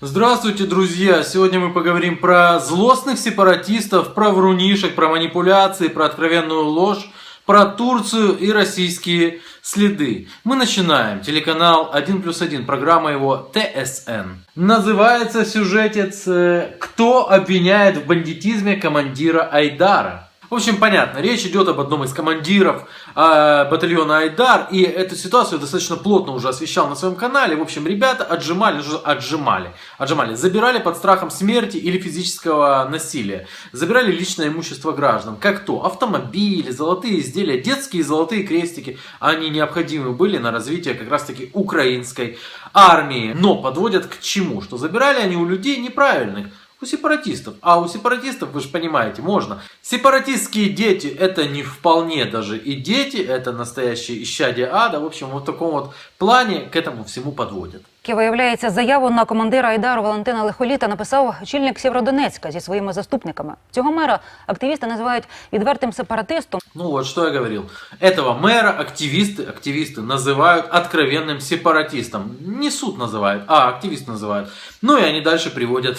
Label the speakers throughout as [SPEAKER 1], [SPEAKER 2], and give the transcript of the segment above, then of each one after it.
[SPEAKER 1] Здравствуйте, друзья! Сегодня мы поговорим про злостных сепаратистов, про врунишек, про манипуляции, про откровенную ложь, про Турцию и российские следы. Мы начинаем. Телеканал 1+1, программа его ТСН. Называется сюжетец «Кто обвиняет в бандитизме командира Айдара?». В общем, понятно, речь идет об одном из командиров батальона Айдар, и эту ситуацию достаточно плотно уже освещал на своем канале. В общем, ребята отжимали, забирали под страхом смерти или физического насилия, забирали личное имущество граждан, как то автомобили, золотые изделия, детские золотые крестики, они необходимы были на развитие как раз таки украинской армии. Но подводят к чему? Что забирали они у людей неправильных. У сепаратистов. А у сепаратистов, вы же понимаете, можно. Сепаратистские дети это не вполне даже и дети, это настоящие исчадия ада. В общем, вот в таком вот плане к этому всему подводят.
[SPEAKER 2] Виявляється, заяву на командира Айдару Валентина Лихоліта написав очільник Сєвєродонецька зі своїми заступниками. Цього мера активісти називають відвертим сепаратистом.
[SPEAKER 1] Ну вот, что я говорил. Этого мэра активисты называют откровенным сепаратистом. Не суд называют, а активист называют. Ну и они дальше приводят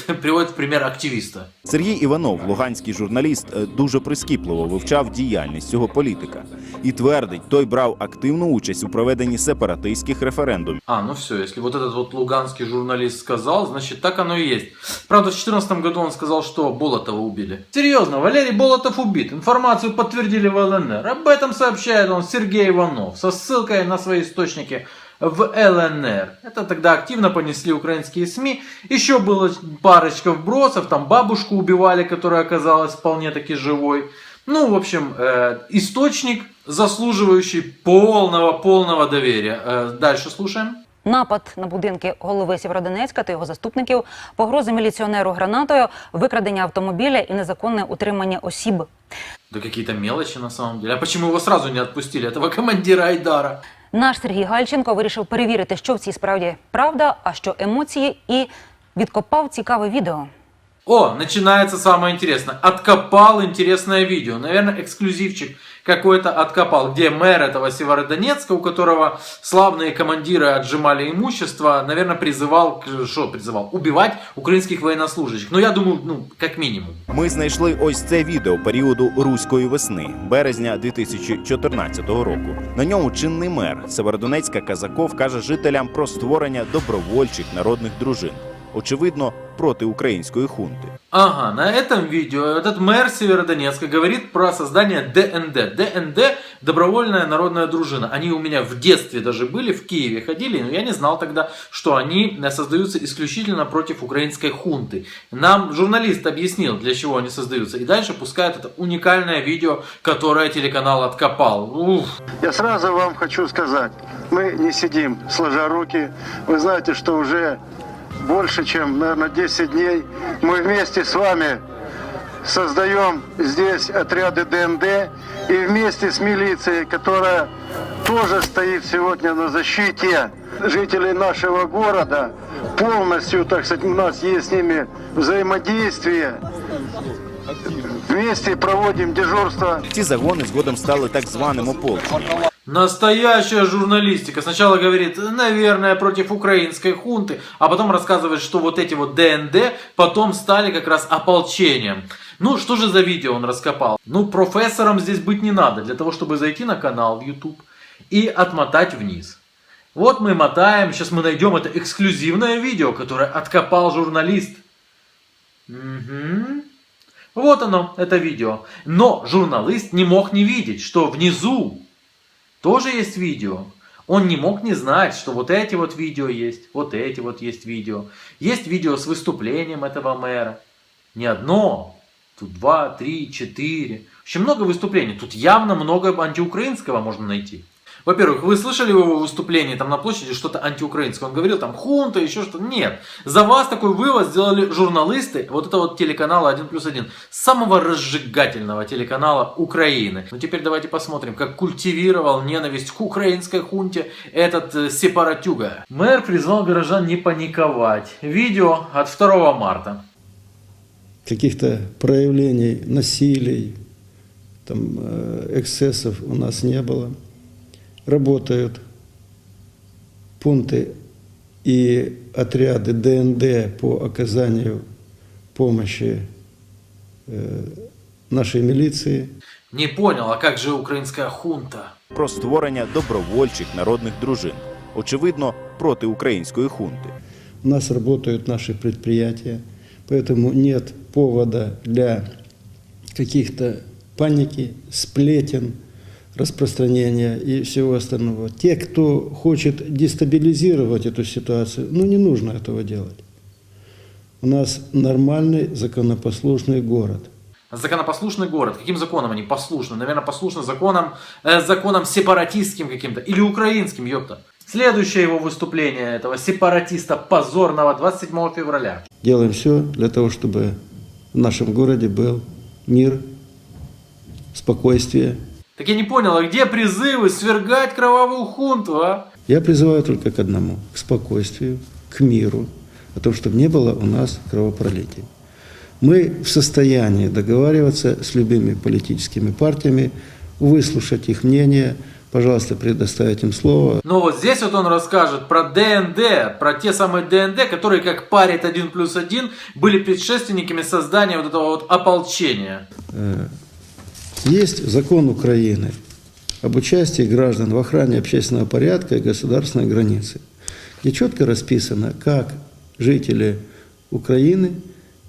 [SPEAKER 1] в пример активиста.
[SPEAKER 3] Сергій Іванов, луганський журналіст, дуже прискіпливо вивчав діяльність цього політика. І твердить, той брав активну участь у проведенні сепаратистських референдумів.
[SPEAKER 1] Ну все, если вот этот вот луганский журналист сказал, значит так оно и есть. Правда, в 2014 году он сказал, что Болотова убили. Серьезно, Валерий Болотов убит. Информацию подтвердили в ЛНР. Об этом сообщает он Сергей Иванов со ссылкой на свои источники в ЛНР. Это тогда активно понесли украинские СМИ. Еще было парочка вбросов, там бабушку убивали, которая оказалась вполне таки живой. Ну, в общем, источник, заслуживающий полного доверия. Дальше слушаем.
[SPEAKER 2] Напад на будинки голови Сєвєродонецька та його заступників, погрози міліціонеру гранатою, викрадення автомобіля і незаконне утримання осіб.
[SPEAKER 1] Да какие-то мелочи на самом деле. А почему его сразу не отпустили, этого командира Айдара?
[SPEAKER 2] Наш Сергій Гальченко вирішив перевірити, що в цій справді правда, а що емоції, і відкопав цікаве відео.
[SPEAKER 1] О, начинается самое интересное. Откопал интересное видео. Наверное, эксклюзивчик какой-то откопал, где мэр этого Северодонецка, у которого славные командиры отжимали имущество, наверное, призывал убивать украинских военнослужащих. Ну, я думаю, как минимум.
[SPEAKER 3] Ми знайшли ось це відео періоду Руської весни, березня 2014 року. На ньому чинний мер Северодонецька Казаков каже жителям про створення добровольчих народних дружин. Очевидно, проти української хунти.
[SPEAKER 1] Ага, на этом видео этот мэр Северодонецка говорит про создание ДНД. ДНД – добровольная народная дружина. Они у меня в детстве даже были, в Киеве ходили, но я не знал тогда, что они создаются исключительно против украинской хунты. Нам журналист объяснил, для чего они создаются. И дальше пускают это уникальное видео, которое телеканал откопал. Уф.
[SPEAKER 4] Я сразу вам хочу сказать, мы не сидим сложа руки. Вы знаете, что уже больше, чем, наверное, 10 дней мы вместе с вами создаем здесь отряды ДНД и вместе с милицией, которая тоже стоит сегодня на защите жителей нашего города, полностью, так сказать, у нас есть с ними взаимодействие. Вместе проводим дежурство.
[SPEAKER 3] Ці загони згодом стали так званим ополченням.
[SPEAKER 1] Настоящая журналистика. Сначала говорит, наверное, против украинской хунты, а потом рассказывает, что вот эти вот ДНД потом стали как раз ополчением. Ну, что же за видео он раскопал? Ну, профессором здесь быть не надо, для того, чтобы зайти на канал в YouTube и отмотать вниз. Вот мы мотаем, сейчас мы найдем это эксклюзивное видео, которое откопал журналист. Угу. Вот оно, это видео. Но журналист не мог не видеть, что внизу тоже есть видео. Он не мог не знать, что вот эти вот видео есть, вот эти вот есть видео. Есть видео с выступлением этого мэра. Не одно, тут 2, 3, 4. Очень много выступлений. Тут явно много антиукраинского можно найти. Во-первых, вы слышали в его выступлении там на площади что-то антиукраинское? Он говорил там хунта, еще что-то. Нет. За вас такой вывод сделали журналисты вот этого вот телеканала 1+1. Самого разжигательного телеканала Украины. Ну теперь давайте посмотрим, как культивировал ненависть к украинской хунте этот сепаратюга. Мэр призвал горожан не паниковать. Видео от 2 марта.
[SPEAKER 5] Каких-то проявлений насилий, там, эксцессов у нас не было. Работают пункты и отряды ДНД по оказанию помощи нашей милиции.
[SPEAKER 1] Не понял, а как же украинская хунта?
[SPEAKER 3] Про створення добровольчих народних дружин. Очевидно, проти української хунти.
[SPEAKER 5] У нас работают наши предприятия, поэтому нет повода для каких-то паники, сплетен, распространения и всего остального. Те, кто хочет дестабилизировать эту ситуацию, не нужно этого делать. У нас нормальный, законопослушный город.
[SPEAKER 1] Законопослушный город. Каким законом они послушны? Наверное, послушны законам сепаратистским каким-то. Или украинским, ёпта. Следующее его выступление этого сепаратиста позорного 27 февраля.
[SPEAKER 5] Делаем все для того, чтобы в нашем городе был мир, спокойствие.
[SPEAKER 1] Так я не понял, а где призывы свергать кровавую хунту, а?
[SPEAKER 5] Я призываю только к одному, к спокойствию, к миру, о том, чтобы не было у нас кровопролития. Мы в состоянии договариваться с любыми политическими партиями, выслушать их мнение, пожалуйста, предоставить им слово.
[SPEAKER 1] Но вот здесь вот он расскажет про ДНД, про те самые ДНД, которые, как парит 1+1, были предшественниками создания вот этого вот ополчения.
[SPEAKER 5] Есть закон Украины об участии граждан в охране общественного порядка и государственной границы, где четко расписано, как жители Украины,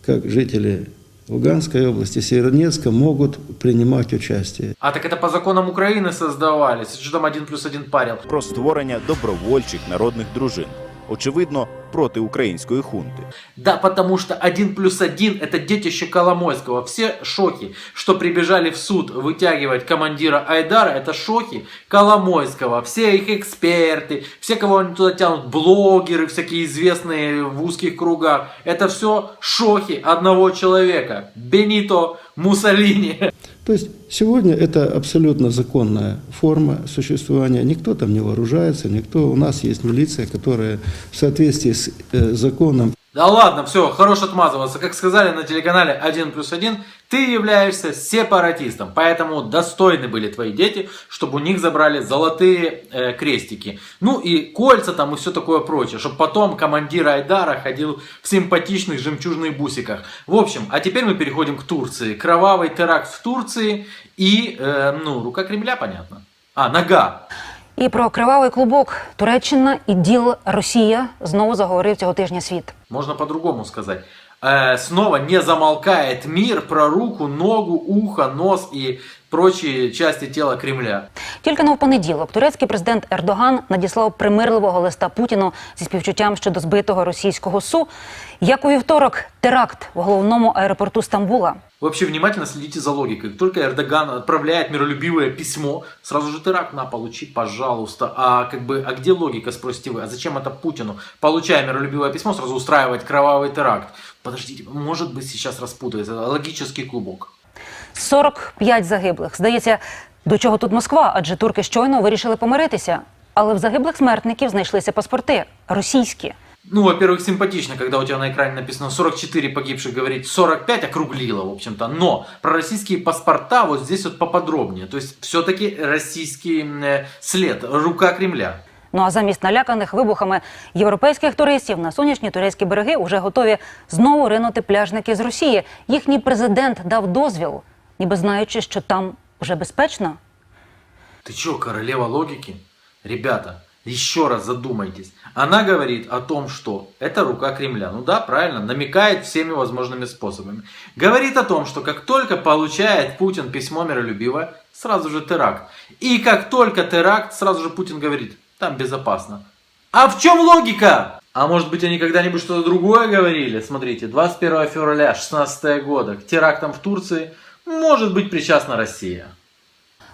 [SPEAKER 5] как жители Луганской области, Северодонецка могут принимать участие.
[SPEAKER 1] А так это по законам Украины создавались, что там 1+1 парил.
[SPEAKER 3] Про створення добровольчих народних дружин. Очевидно, проти української хунти.
[SPEAKER 1] Да, потому что 1+1 это детище Коломойского. Все шохи, что прибежали в суд вытягивать командира Айдара, это шохи Коломойского. Все их эксперты, все, кого они туда тянут, блогеры, всякие известные в узких кругах. Это все шохи одного человека. Бенито Муссолини.
[SPEAKER 5] То есть сегодня это абсолютно законная форма существования. Никто там не вооружается, у нас есть милиция, которая в соответствии с законом.
[SPEAKER 1] Да ладно, все, хорош отмазываться. Как сказали на телеканале 1+1, ты являешься сепаратистом. Поэтому достойны были твои дети, чтобы у них забрали золотые крестики. Ну и кольца там и все такое прочее. Чтобы потом командир Айдара ходил в симпатичных жемчужных бусиках. В общем, а теперь мы переходим к Турции. Кровавый теракт в Турции и, рука Кремля, понятно. Нога.
[SPEAKER 2] І про кривавий клубок Туреччина і діл Росія знову заговорив цього тижня світ.
[SPEAKER 1] Можно по-другому сказать. Снова не замолкает мир про руку, ногу, ухо, нос и прочие части тела Кремля.
[SPEAKER 2] Тільки на в понеділок турецький президент Ердоган надіслав примирливого листа Путіну зі співчуттям щодо збитого російського СУ. Як у вівторок, теракт в головному аеропорту Стамбула.
[SPEAKER 1] Вообще внимательно следите за логикой. Как только Эрдоган отправляет миролюбивое письмо, сразу же теракт получи, пожалуйста. А где логика, спросите вы? А зачем это Путину, получая миролюбивое письмо, сразу устраивать кровавый теракт? Подождите, может быть сейчас распутается. Это логический клубок.
[SPEAKER 2] 45 загиблих. Здається, до чого тут Москва? Адже турки щойно вирішили помиритися. Але в загиблих смертників знайшлися паспорти російські.
[SPEAKER 1] Во-первых, симпатично, когда у тебя на экране написано 44 погибших, говорить 45 округлило, в общем-то. Но про российские паспорта вот здесь вот поподробнее. То есть, все-таки российский след, рука Кремля.
[SPEAKER 2] Ну а замість наляканих вибухами європейських туристів на сонячні турецькі береги вже готові знову ринути пляжники з Росії. Їхній президент дав дозвіл, ніби знаючи, що там вже безпечно.
[SPEAKER 1] Ты чё, королева логики? Ребята, еще раз задумайтесь. Она говорит о том, что это рука Кремля. Ну да, правильно, намекает всеми возможными способами. Говорит о том, что как только получает Путин письмо миролюбивое, сразу же теракт. И как только теракт, сразу же Путин говорит, там безопасно. А в чем логика? А может быть они когда-нибудь что-то другое говорили? Смотрите, 21 февраля 2016 года к терактам в Турции может быть причастна Россия.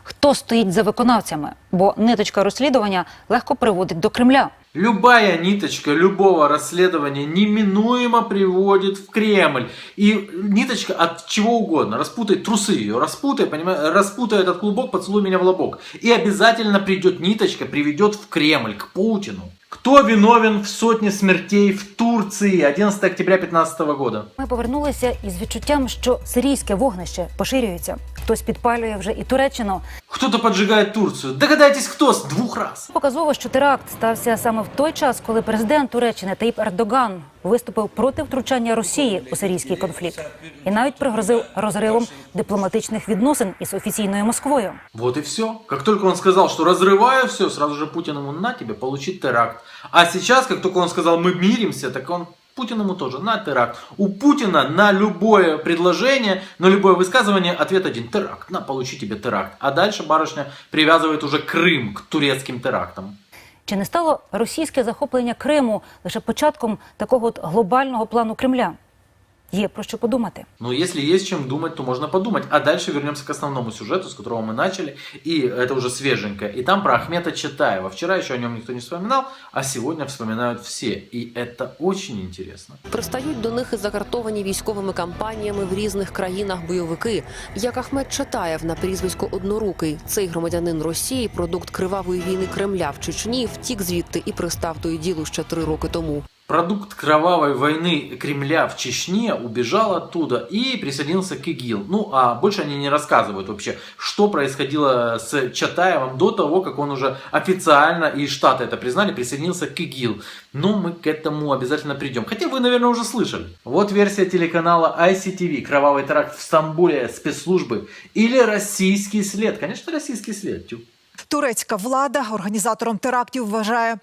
[SPEAKER 2] Хто стоїть за виконавцями? Бо ниточка розслідування легко приводить до Кремля.
[SPEAKER 1] Любая ниточка любого расследования неминуемо приводит в Кремль. И ниточка от чего угодно. Распутай трусы ее, распутай, понимаешь, распутай этот клубок, поцелуй меня в лобок. И обязательно придет ниточка, приведет в Кремль, к Путину. Кто виновен в сотне смертей в Турции 11 октября 2015 года?
[SPEAKER 2] Ми повернулися із відчуттям, що сирійське вогнище поширюється. хтось підпалює вже і Туреччину.
[SPEAKER 1] Кто-то поджигает Турцию. Догадайтесь, кто с 2 раз.
[SPEAKER 2] Показово, що теракт стався саме в той час, коли президент Туреччини Таїп Ердоган виступив проти втручання Росії у сирійський конфлікт і навіть пригрозив розривом дипломатичних відносин із офіційною Москвою.
[SPEAKER 1] Вот и все. Как только он сказал, что разрываю все, сразу же Путин ему на тебе получить теракт. А сейчас, как только он сказал, мы миримся, так он Путин ему тоже на теракт. У Путина на любое предложение, на любое высказывание ответ один: теракт. На, получи тебе теракт. А дальше барышня привязывает уже Крым к турецким терактам.
[SPEAKER 2] Чи не стало російське захоплення Криму лише початком такого от глобального плану Кремля? Є про що подумати.
[SPEAKER 1] Но если есть чем думать, то можно подумать. А дальше вернемся к основному сюжету, с которого мы начали. И это уже свеженькое. И там про Ахмета Чатаева. Вчера еще о нем никто не вспоминал, а сегодня вспоминают все. И это очень интересно.
[SPEAKER 6] Пристають до них і загартовані військовими кампаніями в різних країнах бойовики. Як Ахмет Чатаєв на прізвисько Однорукий. Цей громадянин Росії, продукт кривавої війни Кремля в Чечні, втік звідти і пристав до іділу ще 3 роки тому.
[SPEAKER 1] Продукт кровавой войны Кремля в Чечне убежал оттуда и присоединился к ИГИЛ. Ну, а больше они не рассказывают вообще, что происходило с Чатаевым до того, как он уже официально, и Штаты это признали, присоединился к ИГИЛ. Но мы к этому обязательно придем. Хотя вы, наверное, уже слышали. Вот версия телеканала ICTV. Кровавый теракт в Стамбуле, спецслужбы. Или российский след. Конечно, российский след. Тю.
[SPEAKER 7] Турецька влада організатором терактів вважає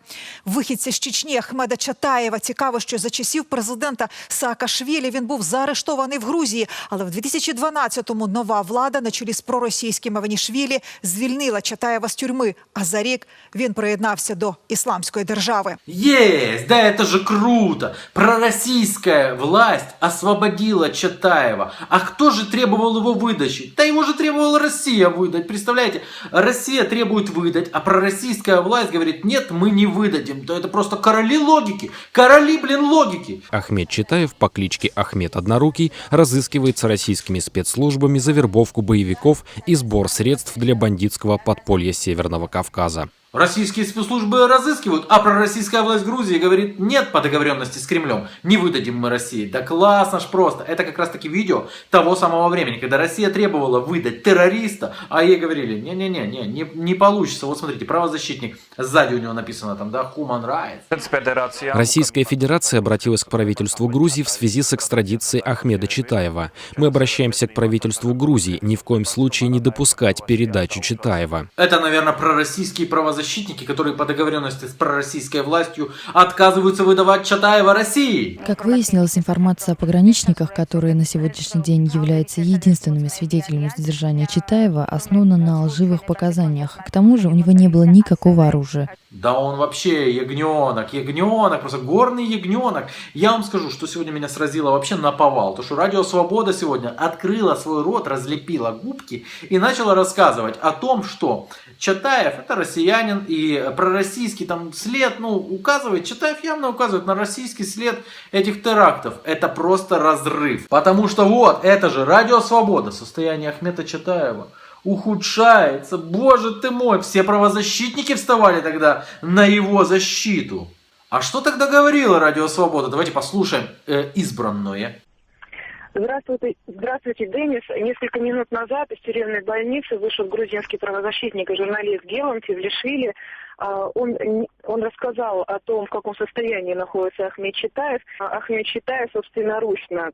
[SPEAKER 7] вихідця з Чечні Ахмеда Чатаєва. Цікаво, що за часів президента Саакашвілі він був заарештований в Грузії. Але в 2012-му нова влада на чолі з проросійським Аванішвілі звільнила Чатаєва з тюрми. А за рік він приєднався до Ісламської держави.
[SPEAKER 1] Есть! Да это же круто! Пророссийская власть освободила Чатаева. А кто же требовал его выдачи? Да его же требовала Россия выдать. Представляете? Россия требует выдать, а пророссийская власть говорит: нет, мы не выдадим. То это просто короли логики. Короли, блин, логики.
[SPEAKER 8] Ахмет Чатаев по кличке Ахмет Однорукий разыскивается российскими спецслужбами за вербовку боевиков и сбор средств для бандитского подполья Северного Кавказа.
[SPEAKER 1] Российские спецслужбы разыскивают, а пророссийская власть Грузии говорит: нет, по договоренности с Кремлем не выдадим мы России. Да классно ж просто. Это как раз таки видео того самого времени, когда Россия требовала выдать террориста, а ей говорили: не получится. Вот смотрите, правозащитник, сзади у него написано там, да, Human Rights.
[SPEAKER 8] Российская Федерация обратилась к правительству Грузии в связи с экстрадицией Ахмеда Чатаева. Мы обращаемся к правительству Грузии ни в коем случае не допускать передачу Чатаева.
[SPEAKER 1] Это, наверное, пророссийские правозащитники, которые по договоренности с пророссийской властью отказываются выдавать Чатаева России.
[SPEAKER 9] Как выяснилось, информация о пограничниках, которые на сегодняшний день являются единственными свидетелями задержания Чатаева, основана на лживых показаниях. К тому же у него не было никакого оружия.
[SPEAKER 1] Да он вообще ягненок, просто горный ягненок. Я вам скажу, что сегодня меня сразило вообще наповал. То, что Радио Свобода сегодня открыла свой рот, разлепила губки и начала рассказывать о том, что Чатаев это россиянин и пророссийский там след, указывает, Чатаев явно указывает на российский след этих терактов. Это просто разрыв. Потому что вот, это же Радио Свобода, состояние Ахмета Чатаева ухудшается. Боже ты мой, все правозащитники вставали тогда на его защиту. А что тогда говорила Радио Свобода? Давайте послушаем избранное.
[SPEAKER 10] Здравствуйте, Денис. Несколько минут назад из тюремной больницы вышел грузинский правозащитник и журналист Гелан Тивлишвили. Он рассказал о том, в каком состоянии находится Ахмет Чатаев. Ахмет Чатаев собственноручно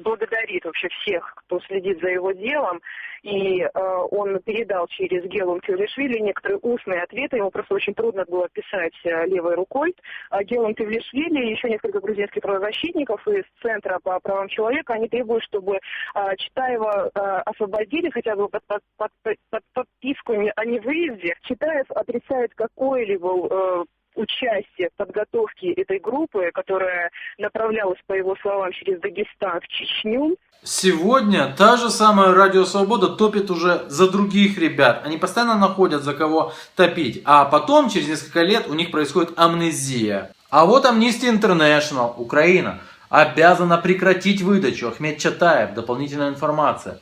[SPEAKER 10] благодарит вообще всех, кто следит за его делом. И он передал через Гелан Тивлишвили некоторые устные ответы. Ему просто очень трудно было писать левой рукой. Гелан Тивлишвили и еще несколько грузинских правозащитников из Центра по правам человека, они требуют, чтобы Чатаева освободили хотя бы под подписку о невыезде. Чатаев отрицает какое-либо участие в подготовке этой группы, которая направлялась, по его словам, через Дагестан в Чечню.
[SPEAKER 1] Сегодня та же самая Радио Свобода топит уже за других ребят. Они постоянно находят за кого топить. А потом, через несколько лет, у них происходит амнезия. А вот Amnesty International, Украина, обязана прекратить выдачу. Ахмет Чатаев, дополнительная информация.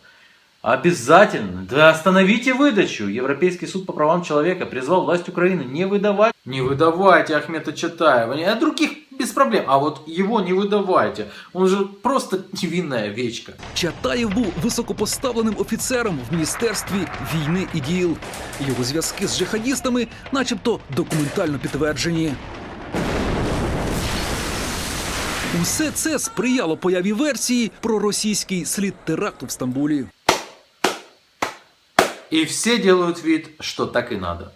[SPEAKER 1] Обязательно. Да остановите выдачу. Европейский суд по правам человека призвал власть Украины не выдавать. Не выдавайте Ахмета Чатаева. А других без проблем. А вот его не выдавайте. Он же просто невинная овечка.
[SPEAKER 11] Чатаєв був високопоставленим офіцером в Міністерстві війни і ДІЛ. Його зв'язки з джихадістами начебто документально підтверджені. Усе це сприяло появі версії про російський слід теракту в Стамбулі.
[SPEAKER 1] И все делают вид, что так и надо.